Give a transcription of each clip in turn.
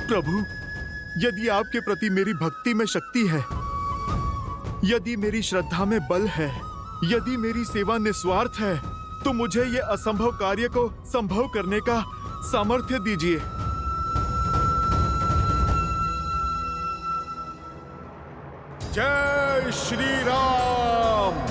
प्रभु, यदि आपके प्रति मेरी भक्ति में शक्ति है, यदि मेरी श्रद्धा में बल है, यदि मेरी सेवा निस्वार्थ है, तो मुझे ये असंभव कार्य को संभव करने का सामर्थ्य दीजिए। जय श्री राम।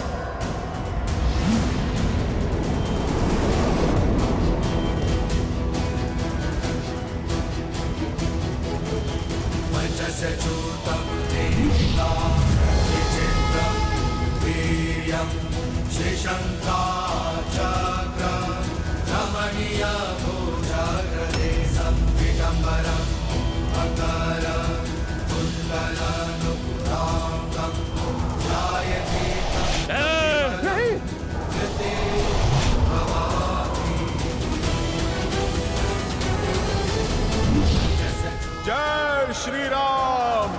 जय श्री राम।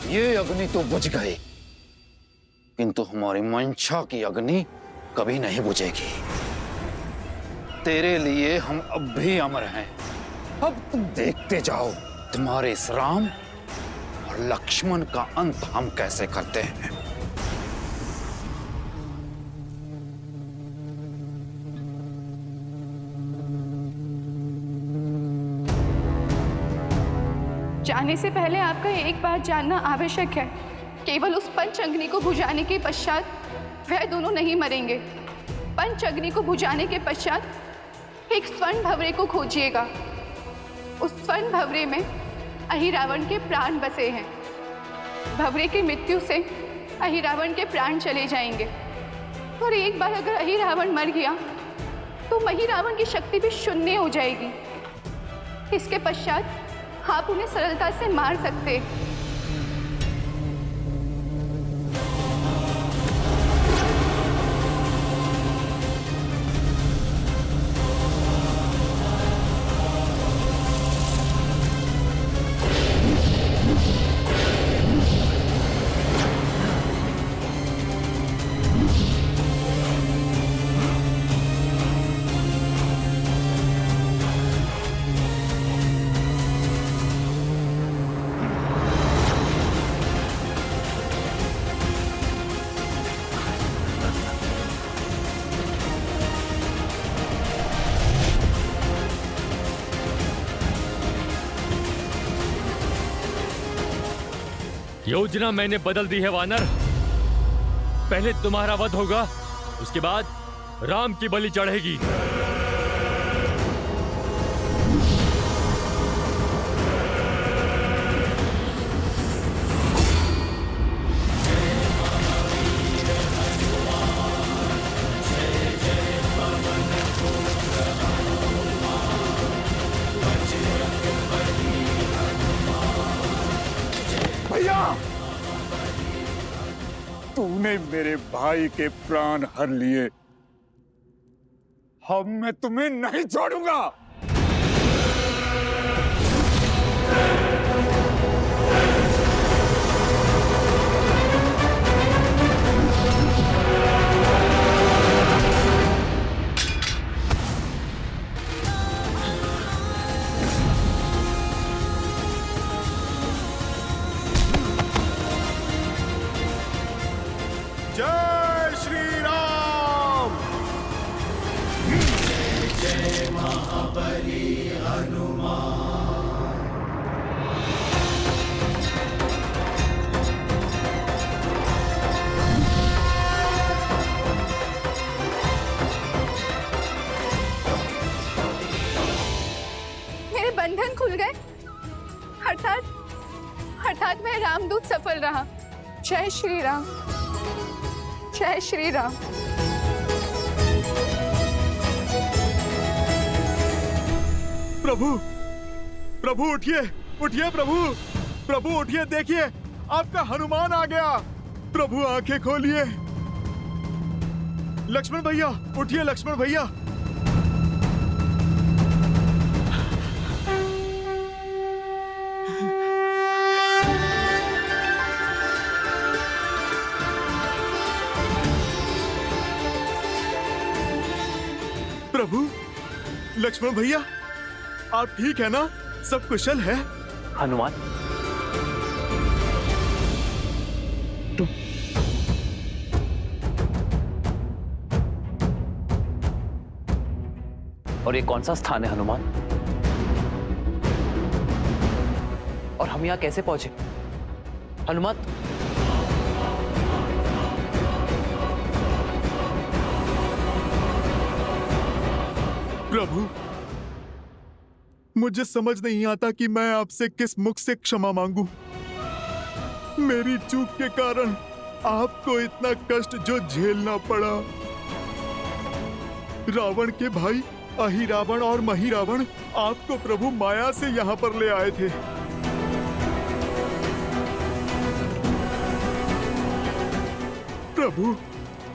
ये अग्नि तो बुझ गई, किंतु हमारी मंशा की अग्नि कभी नहीं बुझेगी। तेरे लिए हम अब भी अमर हैं। अब तुम देखते जाओ तुम्हारे इस राम और लक्ष्मण का अंत हम कैसे करते हैं। जाने से पहले आपका एक बात जानना आवश्यक है। केवल उस पंच अग्नि को बुझाने के पश्चात वह दोनों नहीं मरेंगे। पंच अग्नि को बुझाने के पश्चात एक स्वर्ण भंवरे को खोजिएगा। उस स्वर्ण भंवरे में अहिरावण के प्राण बसे हैं। भंवरे की मृत्यु से अहिरावण के प्राण चले जाएंगे और एक बार अगर अहिरावण मर गया तो महिरावण की शक्ति भी शून्य हो जाएगी। इसके पश्चात आप उन्हें सरलता से मार सकते। योजना मैंने बदल दी है वानर। पहले तुम्हारा वध होगा, उसके बाद राम की बलि चढ़ेगी। भैया, तूने मेरे भाई के प्राण हर लिए। अब मैं तुम्हें नहीं छोड़ूंगा। जय श्री राम। जय महाबली हनुमान। मेरे बंधन खुल गए, अर्थात मैं रामदूत सफल रहा। जय श्री राम। जय श्री राम। प्रभु, प्रभु उठिए, उठिए प्रभु, प्रभु उठिए, देखिए आपका हनुमान आ गया। प्रभु आंखें खोलिए। लक्ष्मण भैया, उठिए लक्ष्मण भैया। प्रभु, लक्ष्मण भैया, आप ठीक है ना? सब कुशल है? हनुमान, तुम और ये कौन सा स्थान है हनुमान? और हम यहां कैसे पहुंचे? हनुमान, प्रभु, मुझे समझ नहीं आता कि मैं आपसे किस मुख से क्षमा मांगू। मेरी चूक के कारण आपको इतना कष्ट जो झेलना पड़ा। रावण के भाई अहिरावण और महिरावण आपको प्रभु माया से यहाँ पर ले आए थे। प्रभु,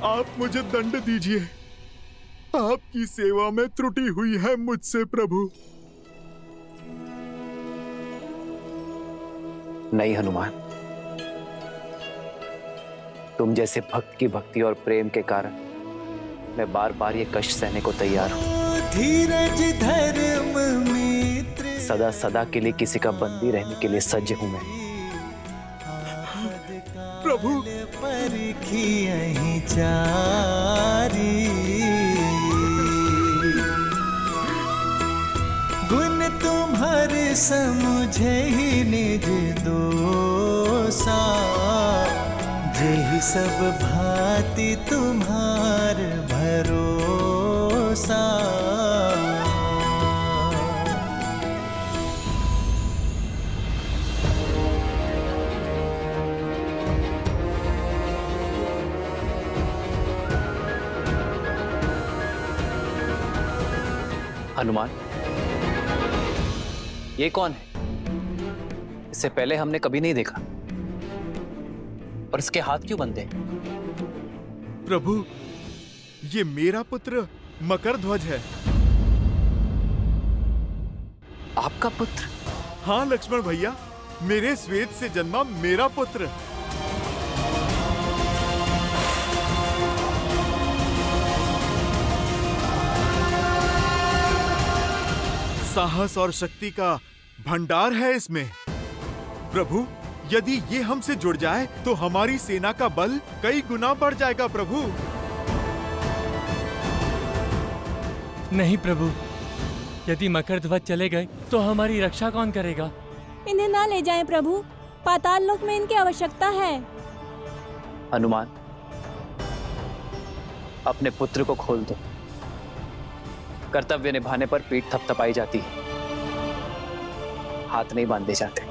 आप मुझे दंड दीजिए। आपकी सेवा में त्रुटि हुई है मुझसे प्रभु। नहीं हनुमान, तुम जैसे भक्त की भक्ति और प्रेम के कारण मैं बार बार ये कष्ट सहने को तैयार हूं। धीरज धर्म मित्र सदा सदा के लिए किसी का बंदी रहने के लिए सज्ज हूं मैं। प्रभु, परखी यहीं चारी, गुण तुम्हारे समुझे ही निज दोसा, जेहि सब भांति तुम्हार भरोसा। हनुमान, ये कौन है? इससे पहले हमने कभी नहीं देखा। और इसके हाथ क्यों बंधे? प्रभु, ये मेरा पुत्र मकरध्वज है। आपका पुत्र? हाँ लक्ष्मण भैया, मेरे श्वेत से जन्मा मेरा पुत्र। साहस और शक्ति का भंडार है इसमें। प्रभु, यदि ये हमसे जुड़ जाए तो हमारी सेना का बल कई गुना बढ़ जाएगा प्रभु। नहीं प्रभु, यदि मकरध्वज चले गए तो हमारी रक्षा कौन करेगा? इन्हें ना ले जाएं प्रभु, पाताल लोक में इनकी आवश्यकता है। हनुमान, अपने पुत्र को खोल दो। कर्तव्य निभाने पर पीठ थपथपाई जाती है, हाथ नहीं बांधे जाते।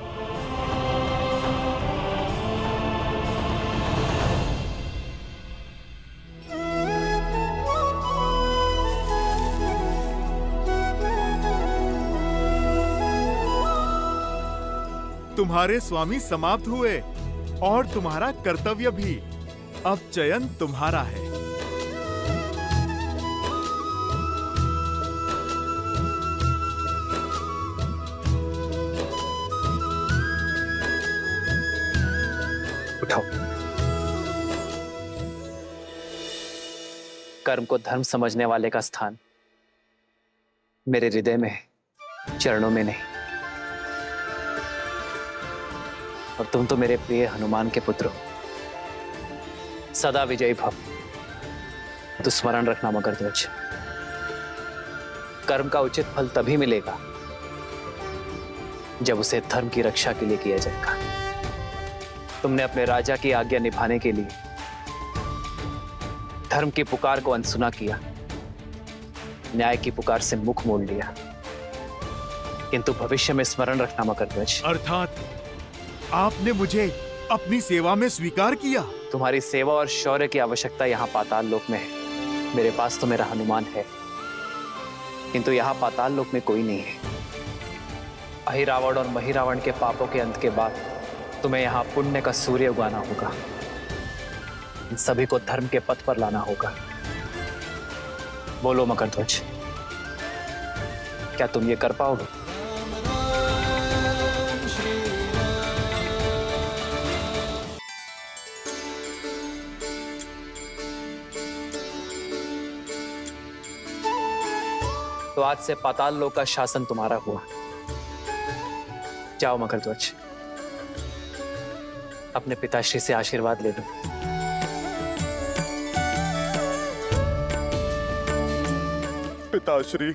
तुम्हारे स्वामी समाप्त हुए और तुम्हारा कर्तव्य भी। अब चयन तुम्हारा है। उठाओ। कर्म को धर्म समझने वाले का स्थान मेरे हृदय में है, चरणों में नहीं। और तुम तो मेरे प्रिय हनुमान के पुत्र हो। सदा विजयी भव। तो स्मरण रखना मकरध्वज, कर्म का उचित फल तभी मिलेगा जब उसे धर्म की रक्षा के लिए किया जाएगा। तुमने अपने राजा की आज्ञा निभाने के लिए धर्म की पुकार को अनसुना किया, न्याय की पुकार से मुख मोड़ लिया। किंतु भविष्य में स्मरण रखना मकरध्वज, अर्थात आपने मुझे अपनी सेवा में स्वीकार किया। तुम्हारी सेवा और शौर्य की आवश्यकता यहाँ पाताल लोक में है। मेरे पास तो मेरा हनुमान है, किंतु यहाँ पाताल लोक में कोई नहीं है। अहिरावण और महिरावण के पापों के अंत के बाद तुम्हें यहाँ पुण्य का सूर्य उगाना होगा। इन सभी को धर्म के पथ पर लाना होगा। बोलो मकरध्वज, क्या तुम ये कर पाओगे? तो आज से पाताल लोक का शासन तुम्हारा हुआ। जाओ मकरध्वज, अपने पिताश्री से आशीर्वाद ले लो। पिताश्री,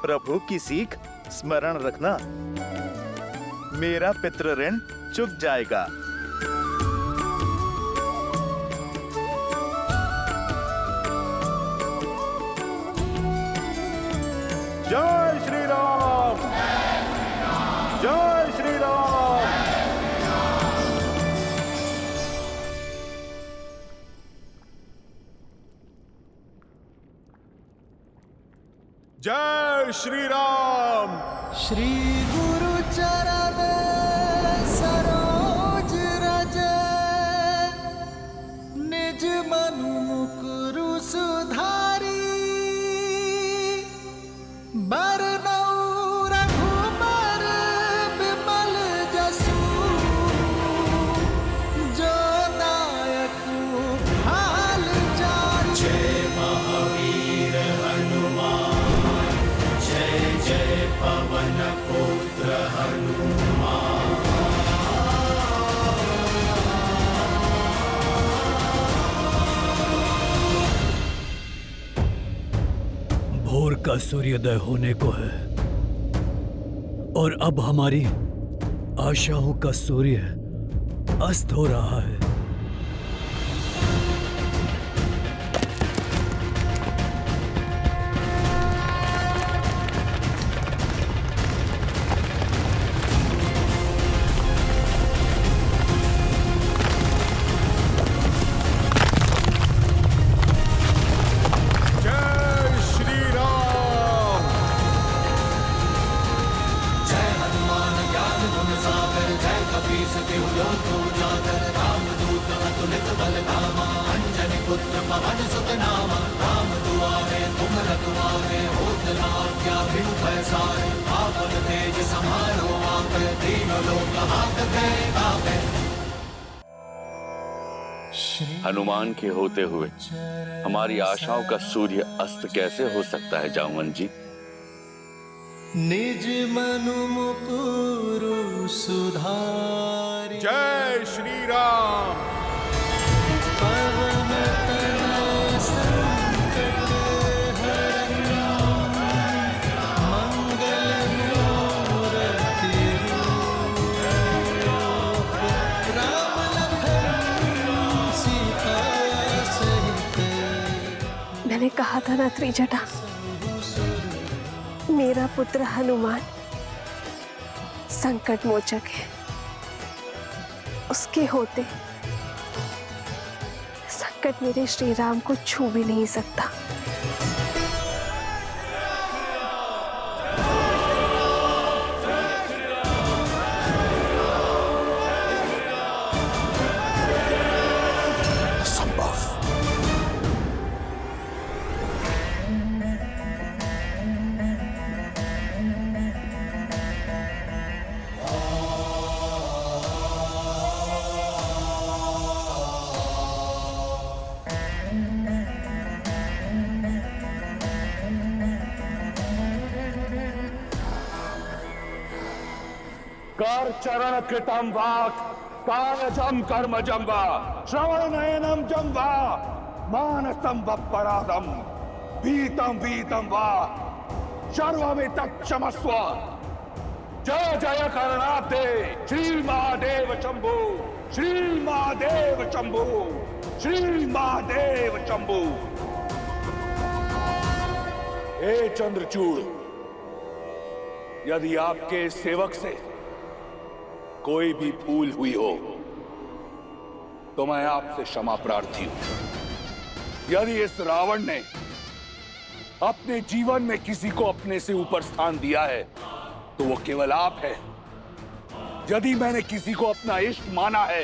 प्रभु की सीख स्मरण रखना, मेरा पितृ ऋण चुक जाएगा। जय श्री राम, जय श्री राम। जय श्री राम। श्री गुरु चरण सरोज रज, निज मनु मुकुरु सुधारी, बरनउँ रघुबर बिमल जसु, जो नायक हाल जारी। जय महावीर हनुमान, जय जय पवन पुत्र हनुमान। भोर का सूर्योदय होने को है और अब हमारी आशाओं का सूर्य अस्त हो रहा है। हनुमान के होते हुए हमारी आशाओं का सूर्य अस्त कैसे हो सकता है जामवन जी? निज मनु मुकुरु सुधारी। जय श्री राम। पवन तनय संकट हरन, मंगल मूर्ति रूप, राम लखन सीता सहित। मैंने कहा था ना त्रिजटा, मेरा पुत्र हनुमान संकट मोचक है। उसके होते संकट मेरे श्री राम को छू भी नहीं सकता। कर चरण कृतम वाक् कायजम कर्मजम वा श्रवण नयनम जम वा मानसम वपराधम वीतम वीतम वा सर्वमित क्षमस्व। जय जय करणाब्दे श्री महादेव शंभु, श्री महादेव शंभु, श्री महादेव शंभु। हे चंद्रचूड़, यदि आपके सेवक से कोई भी भूल हुई हो तो मैं आपसे क्षमा प्रार्थी हूं। यदि इस रावण ने अपने जीवन में किसी को अपने से ऊपर स्थान दिया है तो वो केवल आप है। यदि मैंने किसी को अपना इष्ट माना है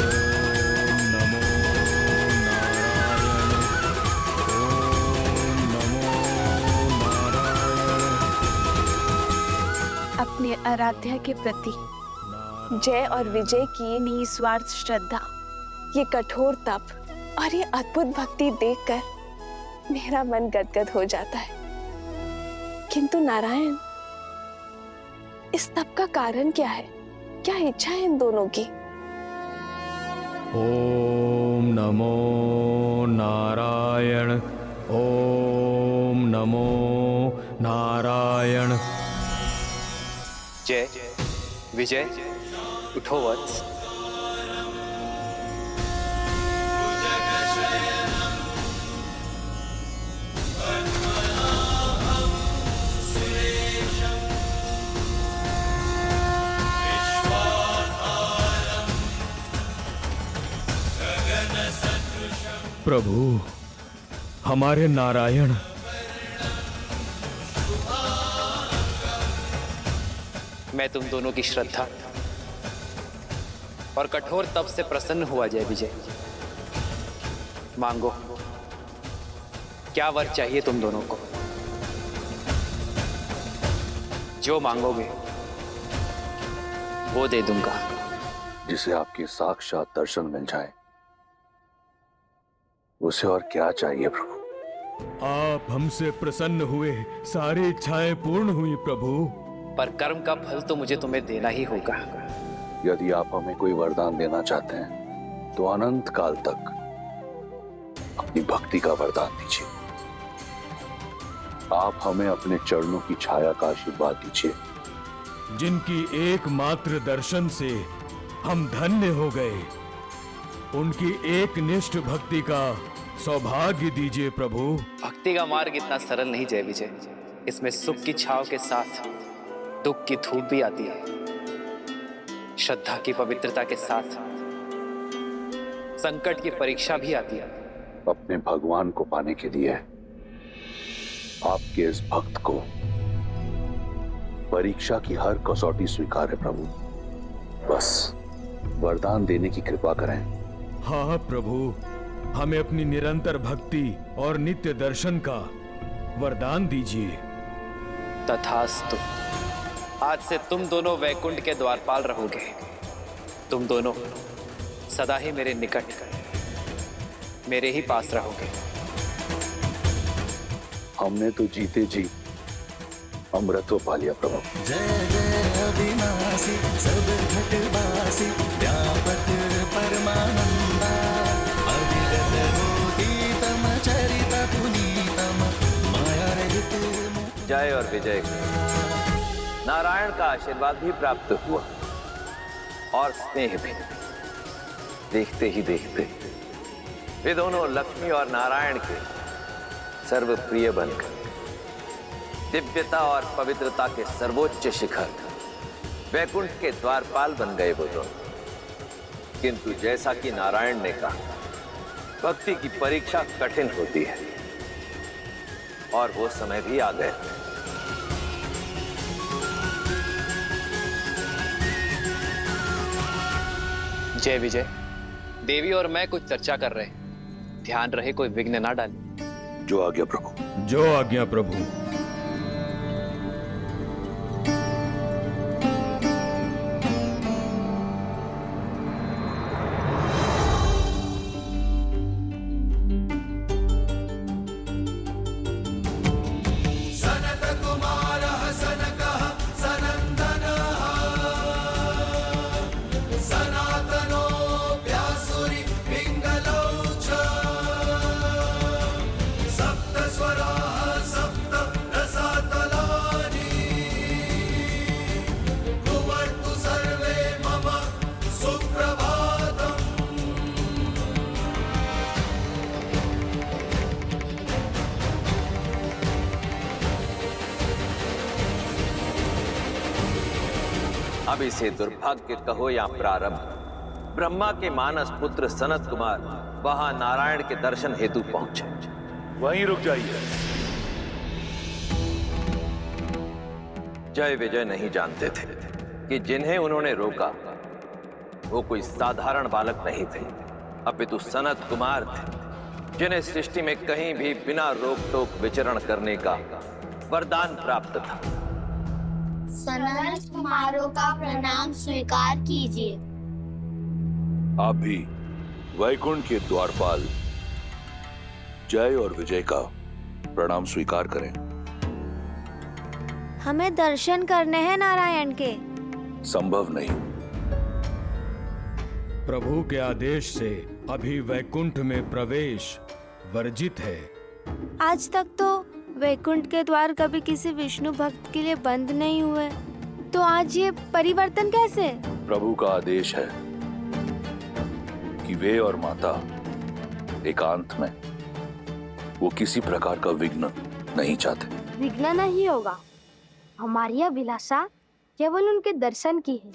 अपने आराध्या के प्रति जय और विजय की निस्वार्थ श्रद्धा, ये कठोर तप और ये अद्भुत भक्ति देखकर मेरा मन गदगद हो जाता है। किंतु नारायण, इस तप का कारण क्या है? क्या इच्छा है इन दोनों की? ओम नमो नारायण, ओम नमो नारायण। जय विजय, उठो वत्स। प्रभु, हमारे नारायण मैं तुम दोनों की श्रद्धा और कठोर तप से प्रसन्न हुआ जय विजय। मांगो, क्या वर चाहिए तुम दोनों को? जो मांगोगे वो दे दूंगा। जिसे आपके साक्षात दर्शन मिल जाए, उसे और क्या चाहिए प्रभु? आप हमसे प्रसन्न हुए, सारी इच्छाएं पूर्ण हुई प्रभु। पर कर्म का फल तो मुझे तुम्हें देना ही होगा। यदि आप हमें कोई वरदान देना चाहते हैं तो अनंत काल तक अपनी भक्ति का वरदान दीजिए। आप हमें अपने चरणों की छाया का आशीर्वाद दीजिए। जिनकी एकमात्र दर्शन से हम धन्य हो गए, उनकी एक निष्ठ भक्ति का सौभाग्य दीजिए प्रभु। भक्ति का मार्ग इतना सरल नहीं जय विजय। इसमें सुख की छाव के साथ दुख की धूप भी आती है। श्रद्धा की पवित्रता के साथ संकट की परीक्षा भी आती है। अपने भगवान को पाने के लिए आपके इस भक्त को परीक्षा की हर कसौटी स्वीकार है प्रभु। बस वरदान देने की कृपा करें। हाँ प्रभु, हमें अपनी निरंतर भक्ति और नित्य दर्शन का वरदान दीजिए। तथास्तु। आज से तुम दोनों वैकुंठ के द्वारपाल रहोगे। तुम दोनों सदा ही मेरे निकट, मेरे ही पास रहोगे। हमने तो जीते जी अमृत पा लिया प्रभु। जय जय अविनाशी सब घटवासी व्यापक परमानंदा अविगत रोहितम चरित पुनीतम माया रहित। जय और विजय नारायण का आशीर्वाद भी प्राप्त हुआ और स्नेह भी। देखते ही देखते वे दोनों लक्ष्मी और नारायण के सर्वप्रिय बनकर दिव्यता और पवित्रता के सर्वोच्च शिखर वैकुंठ के द्वारपाल बन गए वो दोनों। किंतु जैसा कि नारायण ने कहा, भक्ति की परीक्षा कठिन होती है और वो समय भी आ गए। जय विजय, देवी और मैं कुछ चर्चा कर रहे हैं। ध्यान रहे कोई विघ्न ना डाले। जो आज्ञा प्रभु। जो आज्ञा प्रभु। अब इसे दुर्भाग्य कहो या प्रारब्ध, ब्रह्मा के मानस पुत्र सनत कुमार वहां नारायण के दर्शन हेतु पहुंचे। वहीं रुक जाइए। जय विजय नहीं जानते थे कि जिन्हें उन्होंने रोका वो कोई साधारण बालक नहीं थे, अपितु सनत कुमार थे, जिन्हें सृष्टि में कहीं भी बिना रोक टोक विचरण करने का वरदान प्राप्त था। सनत कुमारों का प्रणाम स्वीकार कीजिए। आप भी वैकुंठ के द्वारपाल जय और विजय का प्रणाम स्वीकार करें। हमें दर्शन करने हैं नारायण के। संभव नहीं। प्रभु के आदेश से अभी वैकुंठ में प्रवेश वर्जित है। आज तक तो वैकुंठ के द्वार कभी किसी विष्णु भक्त के लिए बंद नहीं हुए, तो आज ये परिवर्तन कैसे? प्रभु का आदेश है कि वे और माता एकांत में, वो किसी प्रकार का विघ्न नहीं चाहते। विघ्न नहीं होगा। हमारी अभिलाषा केवल उनके दर्शन की है।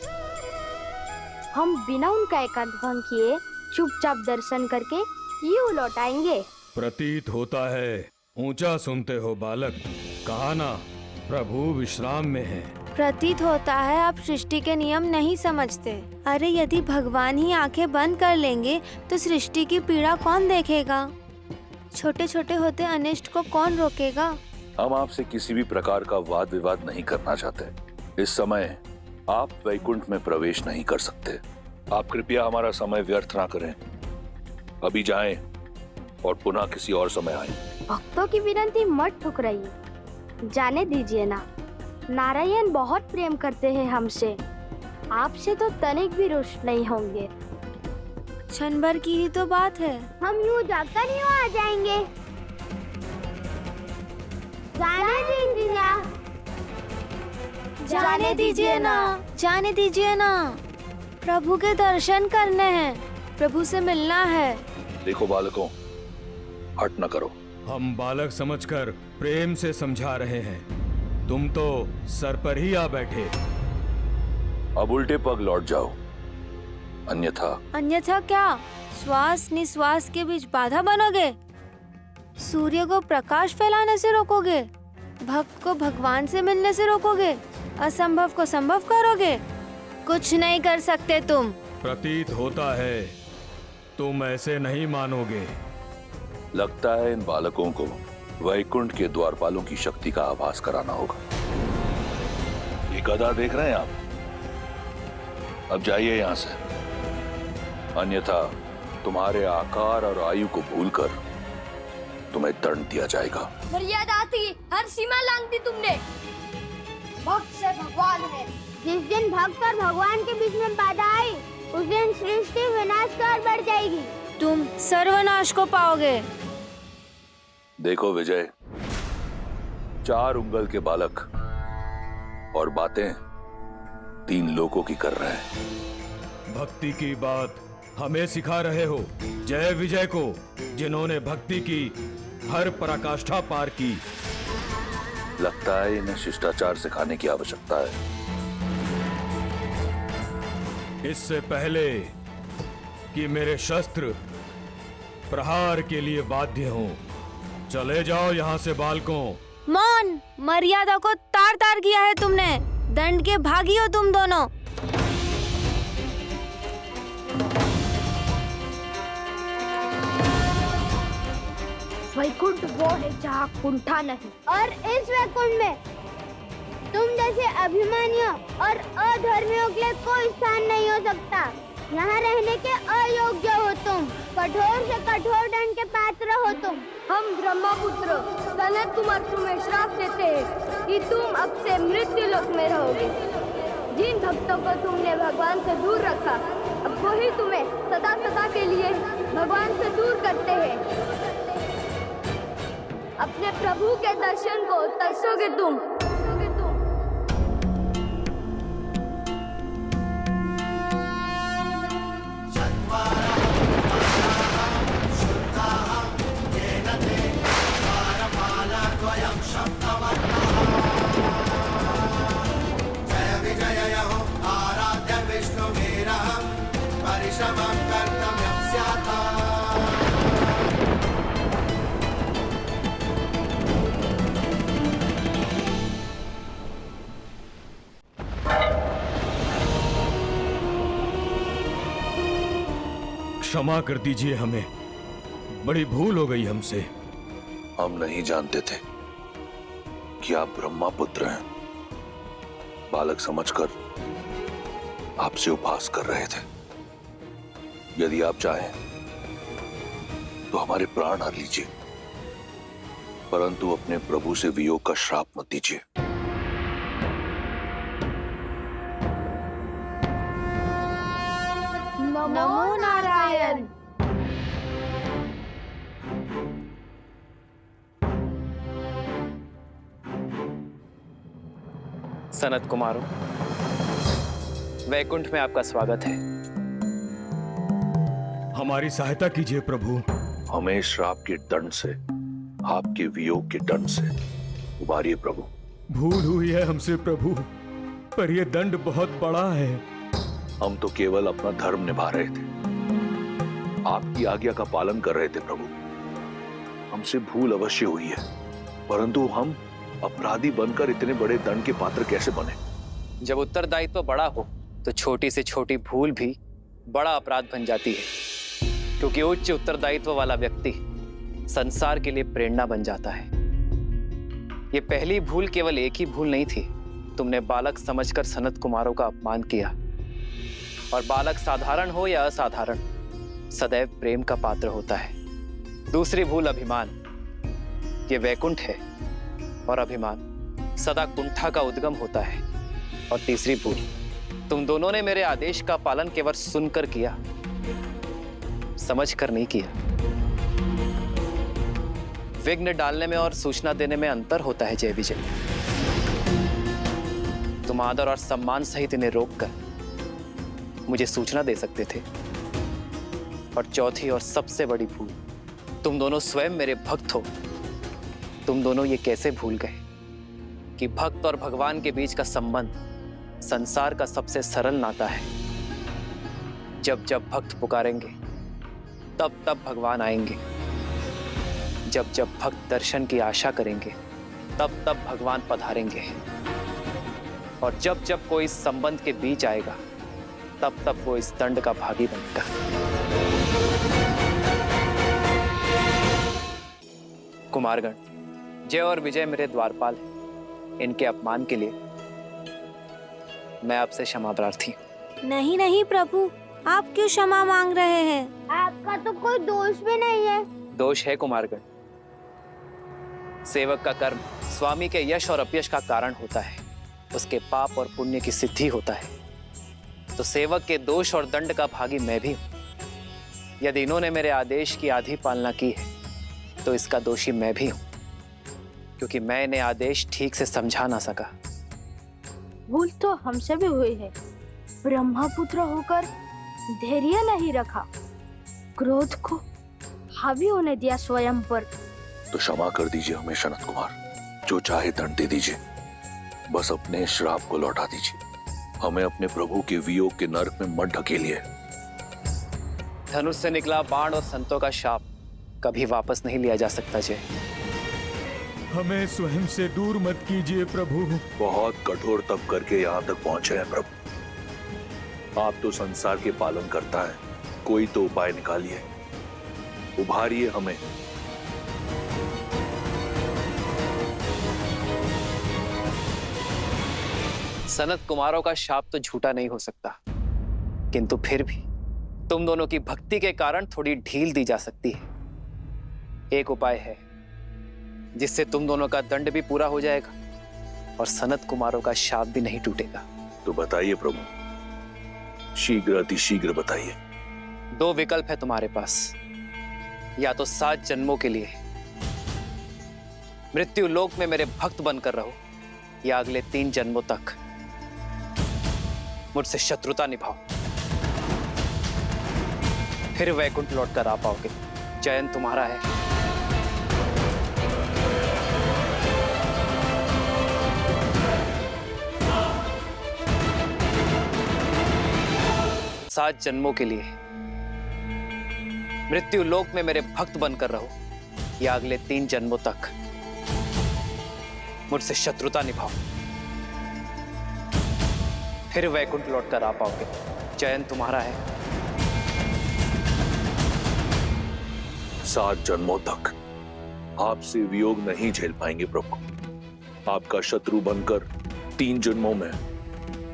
हम बिना उनका एकांत भंग किए चुपचाप दर्शन करके यूं लौट आएंगे। प्रतीत होता है ऊंचा सुनते हो बालक, कहा ना प्रभु विश्राम में है। प्रतीत होता है आप सृष्टि के नियम नहीं समझते। अरे यदि भगवान ही आंखें बंद कर लेंगे तो सृष्टि की पीड़ा कौन देखेगा? छोटे छोटे होते अनिष्ट को कौन रोकेगा? हम आपसे किसी भी प्रकार का वाद विवाद नहीं करना चाहते। इस समय आप वैकुंठ में प्रवेश नहीं कर सकते। आप कृपया हमारा समय व्यर्थ ना करें। अभी जाएं और पुनः किसी और समय आएं। भक्तों की विनती मत ठुकराइए, जाने दीजिए ना। नारायण बहुत प्रेम करते हैं हमसे, आपसे तो तनिक भी रुष्ट नहीं होंगे। क्षण भर की ही तो बात है। हम यूं जाकर यूं आ जाएंगे। जाने दीजिए ना। जाने दीजिए ना, जाने दीजिए ना। प्रभु के दर्शन करने हैं, प्रभु से मिलना है। देखो बालकों, हट न करो। हम बालक समझकर प्रेम से समझा रहे हैं, तुम तो सर पर ही आ बैठे। अब उल्टे पग लौट जाओ, अन्यथा क्या? श्वास निश्वास के बीच बाधा बनोगे? सूर्य को प्रकाश फैलाने से रोकोगे? भक्त को भगवान से मिलने से रोकोगे? असंभव को संभव करोगे? कुछ नहीं कर सकते तुम। प्रतीत होता है तुम ऐसे नहीं मानोगे। लगता है इन बालकों को वैकुंठ के द्वारपालों की शक्ति का आभास कराना होगा। ये गधा देख रहे हैं आप? अब जाइए यहाँ से, अन्यथा तुम्हारे आकार और आयु को भूलकर तुम्हें दंड दिया जाएगा। मर्यादा थी, हर सीमा लांघ दी तुमने। भक्त से भगवान है। जिस दिन भक्त और भगवान के बीच में बाधा आई, उस दिन सृष्टि विनाश की ओर बढ़ जाएगी। तुम सर्वनाश को पाओगे। देखो विजय, 4 उंगल के बालक और बातें 3 लोगों की कर रहे हैं। भक्ति की बात हमें सिखा रहे हो जय विजय को, जिन्होंने भक्ति की हर पराकाष्ठा पार की। लगता है इन्हें शिष्टाचार सिखाने की आवश्यकता है। इससे पहले कि मेरे शस्त्र प्रहार के लिए बाध्य हों, चले जाओ यहाँ से बालकों। मौन, मर्यादा को तार तार किया है तुमने। दंड के भागी हो तुम दोनों। वैकुंठ वो है जहाँ कुंठा नहीं, और इस वैकुंठ में तुम जैसे अभिमानियों और अधर्मियों के लिए कोई स्थान नहीं हो सकता। यहाँ रहने के अयोग्य हो तुम, कठोर से कठोर दंड के पात्र हो तुम। हम ब्रह्मपुत्र सनत कुमार तुम्हें श्राप देते हैं कि तुम अब से मृत्यु लोक में रहोगे। जिन भक्तों को तुमने भगवान से दूर रखा, अब वही तुम्हें सदा सदा के लिए भगवान से दूर करते हैं। अपने प्रभु के दर्शन को तरसोगे तुम। जय विजय हो आराध्य विष्णु वीरहं परिश्रमं कर्तव्यं स्यात्। क्षमा कर दीजिए, हमें बड़ी भूल हो गई हमसे। हम नहीं जानते थे कि आप ब्रह्मा पुत्र हैं। बालक समझकर आपसे उपहास कर रहे थे। यदि आप चाहें तो हमारे प्राण हर लीजिए, परंतु अपने प्रभु से वियोग का श्राप मत दीजिए। नमो नारायण। सनत कुमारों, वैकुंठ में आपका स्वागत है। हमारी सहायता कीजिए प्रभु। हमें श्राप के दंड से, आपके वियोग के दंड से उबारिए प्रभु। भूल हुई है हमसे प्रभु, पर यह दंड बहुत बड़ा है। हम तो केवल अपना धर्म निभा रहे थे, आपकी आज्ञा का पालन कर रहे थे प्रभु। हमसे भूल अवश्य हुई है, परंतु हम अपराधी बनकर इतने बड़े दंड के पात्र कैसे बने? जब उत्तरदायित्व बड़ा हो तो छोटी से छोटी भूल भी बड़ा अपराध बन जाती है, क्योंकि उच्च उत्तरदायित्व वाला व्यक्ति संसार के लिए प्रेरणा बन जाता है। ये पहली भूल केवल एक ही भूल नहीं थी, तुमने बालक समझकर सनत कुमारों का अपमान किया। और बालक साधारण हो या असाधारण, सदैव प्रेम का पात्र होता है। दूसरी भूल अभिमान, ये वैकुंठ है और अभिमान सदा कुंठा का उद्गम होता है। और तीसरी भूल, तुम दोनों ने मेरे आदेश का पालन केवल सुनकर किया, समझकर नहीं किया। विघ्न डालने में और सूचना देने में अंतर होता है जय विजय। तुम आदर और सम्मान सहित इन्हें रोककर मुझे सूचना दे सकते थे। और चौथी और सबसे बड़ी भूल, तुम दोनों स्वयं मेरे भक्त हो। तुम दोनों ये कैसे भूल गए कि भक्त और भगवान के बीच का संबंध संसार का सबसे सरल नाता है। जब जब भक्त पुकारेंगे तब तब भगवान आएंगे। जब जब भक्त दर्शन की आशा करेंगे तब तब भगवान पधारेंगे। और जब जब कोई इस संबंध के बीच आएगा तब तब वो इस दंड का भागी बनेगा। कुमारगण, जय और विजय मेरे द्वारपाल हैं। इनके अपमान के लिए मैं आपसे क्षमा प्रार्थी हूं। नहीं नहीं प्रभु, आप क्यों क्षमा मांग रहे हैं? आपका तो कोई दोष भी नहीं है। दोष है कुमारगण। सेवक का कर्म स्वामी के यश और अपयश का कारण होता है, उसके पाप और पुण्य की सिद्धि होता है। तो सेवक के दोष और दंड का भागी मैं भी हूं। यदि इन्होंने मेरे आदेश की आधी पालना की है तो इसका दोषी मैं भी हूं, क्योंकि मैं इन्हें आदेश ठीक से समझा ना सका। भूल तो हमसे भी हुई है। ब्रह्मपुत्र होकर धैर्य नहीं रखा, क्रोध को हावी होने दिया स्वयं पर। तो क्षमा कर दीजिए हमें सनत कुमार, जो चाहे दंड दे दीजिए, बस अपने श्राप को लौटा दीजिए। हमें अपने प्रभु के वियोग के नरक में मत ढकेलिए। धनुष से निकला बाण और संतों का शाप कभी वापस नहीं लिया जा सकता जय। हमें स्वयं से दूर मत कीजिए प्रभु। बहुत कठोर तप करके यहाँ तक पहुंचे हैं प्रभु। आप तो संसार के पालन करता है, कोई तो उपाय निकालिए, उभारिए हमें। सनत कुमारों का शाप तो झूठा नहीं हो सकता, किंतु फिर भी तुम दोनों की भक्ति के कारण थोड़ी ढील दी जा सकती है। एक उपाय है जिससे तुम दोनों का दंड भी पूरा हो जाएगा और सनत कुमारों का शाप भी नहीं टूटेगा। तो बताइए प्रभु, शीघ्र अतिशीघ्र बताइए। दो विकल्प है तुम्हारे पास, या तो 7 जन्मों के लिए मृत्यु लोक में मेरे भक्त बनकर रहो, या अगले 3 जन्मों तक मुझसे शत्रुता निभाओ, फिर वैकुंठ लौटकर आ पाओगे। चयन तुम्हारा है। सात जन्मों के लिए मृत्यु लोक में मेरे भक्त बनकर रहो, या अगले 3 जन्मों तक मुझसे शत्रुता निभाओ, फिर वैकुंठ लौटकर आ पाओगे। चयन तुम्हारा है। 7 जन्मों तक आपसे वियोग नहीं झेल पाएंगे प्रभु। आपका शत्रु बनकर 3 जन्मों में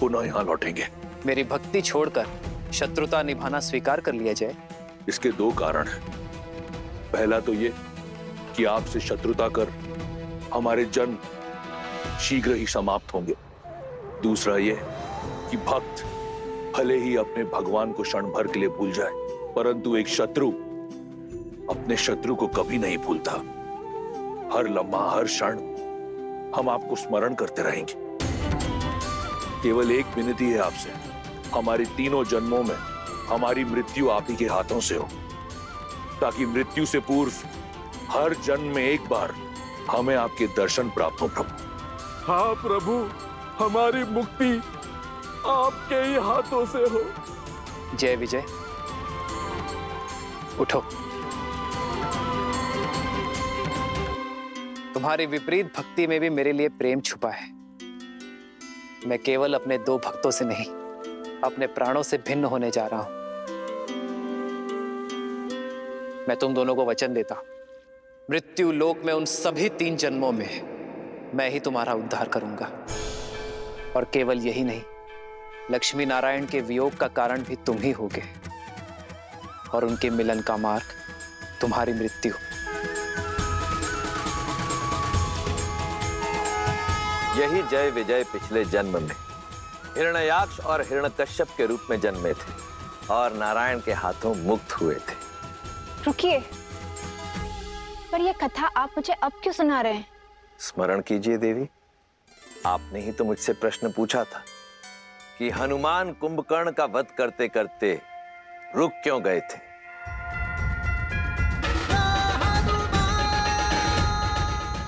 पुनः यहाँ लौटेंगे। मेरी भक्ति छोड़कर शत्रुता निभाना स्वीकार कर लिया जाए। इसके दो कारण हैं। पहला तो ये कि आपसे शत्रुता कर हमारे जन्म शीघ्र ही समाप्त होंगे। दूसरा ये कि भक्त भले ही अपने भगवान को क्षण भर के लिए भूल जाए, परंतु एक शत्रु अपने शत्रु को कभी नहीं भूलता। हर लम्हा, हर क्षण हम आपको स्मरण करते रहेंगे। केवल एक विनती है आपसे, हमारी तीनों जन्मों में हमारी मृत्यु आप ही के हाथों से हो, ताकि मृत्यु से पूर्व हर जन्म में एक बार हमें आपके दर्शन प्राप्त हो प्रभु। हाँ प्रभु, हमारी मुक्ति आपके ही हाथों से हो। जय विजय, उठो। तुम्हारी विपरीत भक्ति में भी मेरे लिए प्रेम छुपा है। मैं केवल अपने दो भक्तों से नहीं, अपने प्राणों से भिन्न होने जा रहा हूं। मैं तुम दोनों को वचन देता हूं, मृत्यु लोक में उन सभी 3 जन्मों में मैं ही तुम्हारा उद्धार करूंगा। और केवल यही नहीं, लक्ष्मी नारायण के वियोग का कारण भी तुम ही होगे, और उनके मिलन का मार्ग तुम्हारी मृत्यु। यही जय विजय पिछले जन्म में हिरण्याक्ष और हिरण्यकश्यप के रूप में जन्मे थे और नारायण के हाथों मुक्त हुए थे। रुकिए, पर यह कथा आप मुझे अब क्यों सुना रहे हैं? स्मरण कीजिए देवी, आपने ही तो मुझसे प्रश्न पूछा था कि हनुमान कुंभकर्ण का वध करते करते रुक क्यों गए थे।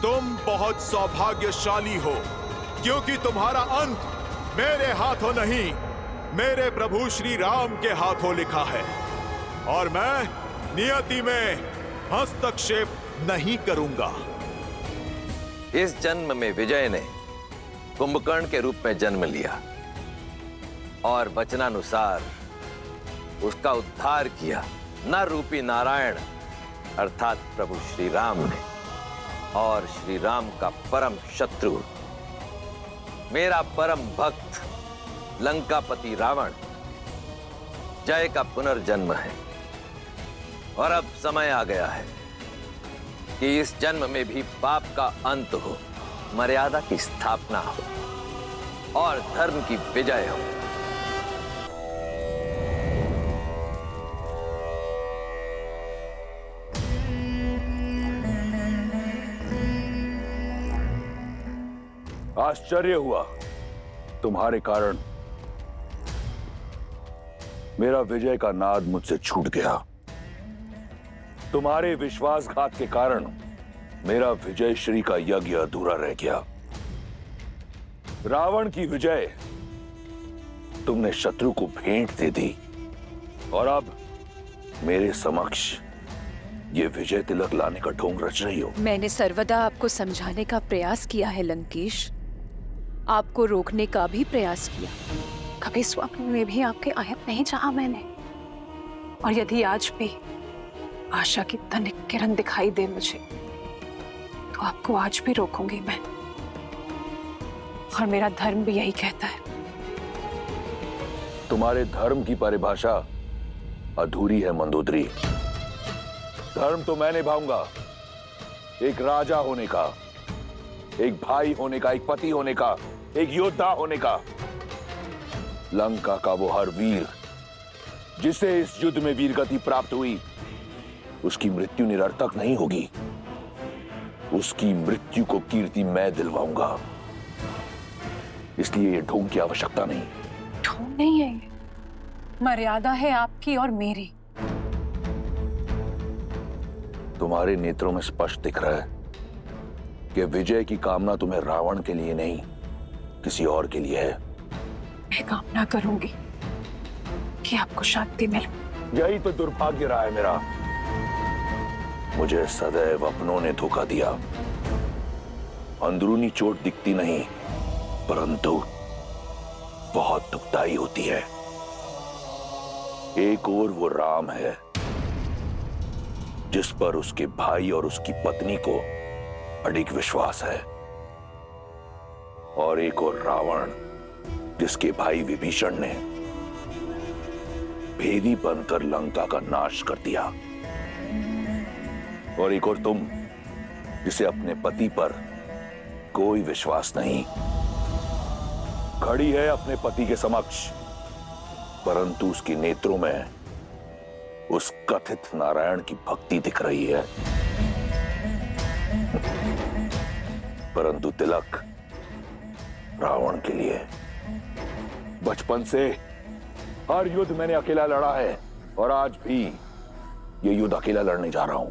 तुम बहुत सौभाग्यशाली हो, क्योंकि तुम्हारा अंत मेरे हाथों नहीं, मेरे प्रभु श्री राम के हाथों लिखा है, और मैं नियति में हस्तक्षेप नहीं करूंगा। इस जन्म में विजय ने कुंभकर्ण के रूप में जन्म लिया और वचनानुसार उसका उद्धार किया नर रूपी नारायण अर्थात प्रभु श्री राम ने, और श्री राम का परम शत्रु मेरा परम भक्त लंकापति रावण जय का पुनर्जन्म है। और अब समय आ गया है कि इस जन्म में भी पाप का अंत हो, मर्यादा की स्थापना हो और धर्म की विजय हो। आश्चर्य हुआ तुम्हारे कारण मेरा विजय का नाद मुझसे छूट गया। तुम्हारे विश्वासघात के कारण मेरा विजय श्री का यज्ञ अधूरा रह गया। रावण की विजय तुमने शत्रु को भेंट दे दी, और अब मेरे समक्ष ये विजय तिलक लाने का ढोंग रच रही हो। मैंने सर्वदा आपको समझाने का प्रयास किया है लंकेश, आपको रोकने का भी प्रयास किया। कभी स्वप्न में भी आपके आयत नहीं चाहा मैंने, और यदि आज भी आशा की तनिक किरण दिखाई दे मुझे, तो आपको आज भी रोकूंगी मैं। और मेरा धर्म भी यही कहता है। तुम्हारे धर्म की परिभाषा अधूरी है मंदोदरी। धर्म तो मैं निभाऊंगा, एक राजा होने का, एक भाई होने का, एक पति होने का, एक योद्धा होने का। लंका का वो हर वीर जिसे इस युद्ध में वीरगति प्राप्त हुई, उसकी मृत्यु निरर्थक नहीं होगी। उसकी मृत्यु को कीर्ति मैं दिलवाऊंगा। इसलिए ये ढोंग की आवश्यकता नहीं। ढोंग नहीं है ये, मर्यादा है आपकी और मेरी। तुम्हारे नेत्रों में स्पष्ट दिख रहा है कि विजय की कामना तुम्हें रावण के लिए नहीं, किसी और के लिए है। मैं कामना करूंगी कि आपको शांति मिले। यही तो दुर्भाग्य रहा है मेरा। मुझे सदैव अपनों ने धोखा दिया। अंदरूनी चोट दिखती नहीं, परंतु बहुत दुखदाई होती है। एक ओर वो राम है जिस पर उसके भाई और उसकी पत्नी को अडिग विश्वास है, और एक और रावण जिसके भाई विभीषण ने भेदी बनकर लंका का नाश कर दिया, और एक और तुम जिसे अपने पति पर कोई विश्वास नहीं, खड़ी है अपने पति के समक्ष, परंतु उसके नेत्रों में उस कथित नारायण की भक्ति दिख रही है। परंतु तिलक रावण के लिए। बचपन से हर युद्ध मैंने अकेला लड़ा है, और आज भी ये युद्ध अकेला लड़ने जा रहा हूं,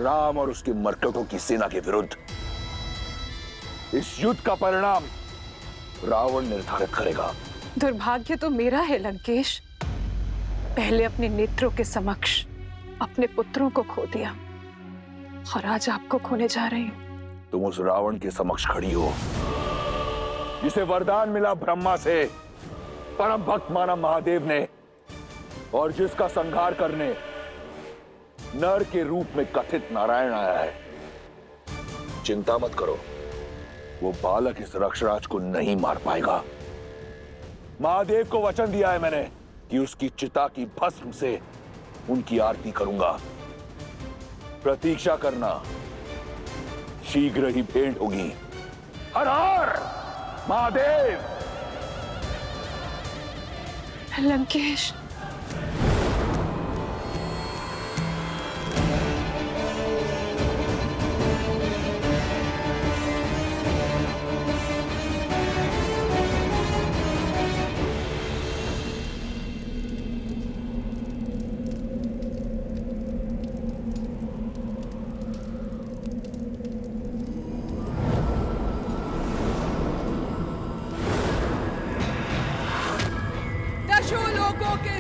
राम और उसके मर्कटों की सेना के विरुद्ध। इस युद्ध का परिणाम रावण निर्धारित करेगा। दुर्भाग्य तो मेरा है लंकेश, पहले अपने नेत्रों के समक्ष अपने पुत्रों को खो दिया, और आज आपको खोने जा रही हूं। तुम उस रावण के समक्ष खड़ी हो जिसे वरदान मिला ब्रह्मा से, परम भक्त माना महादेव ने, और जिसका संहार करने नर के रूप में कथित नारायण आया है। चिंता मत करो, वो बालक इस रक्षराज को नहीं मार पाएगा। महादेव को वचन दिया है मैंने कि उसकी चिता की भस्म से उनकी आरती करूंगा। प्रतीक्षा करना, शीघ्र ही भेंट होगी। हर हर महादेव। लंकेश,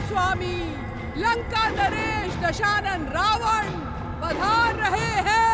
स्वामी लंका नरेश दशानन रावण पधार रहे हैं।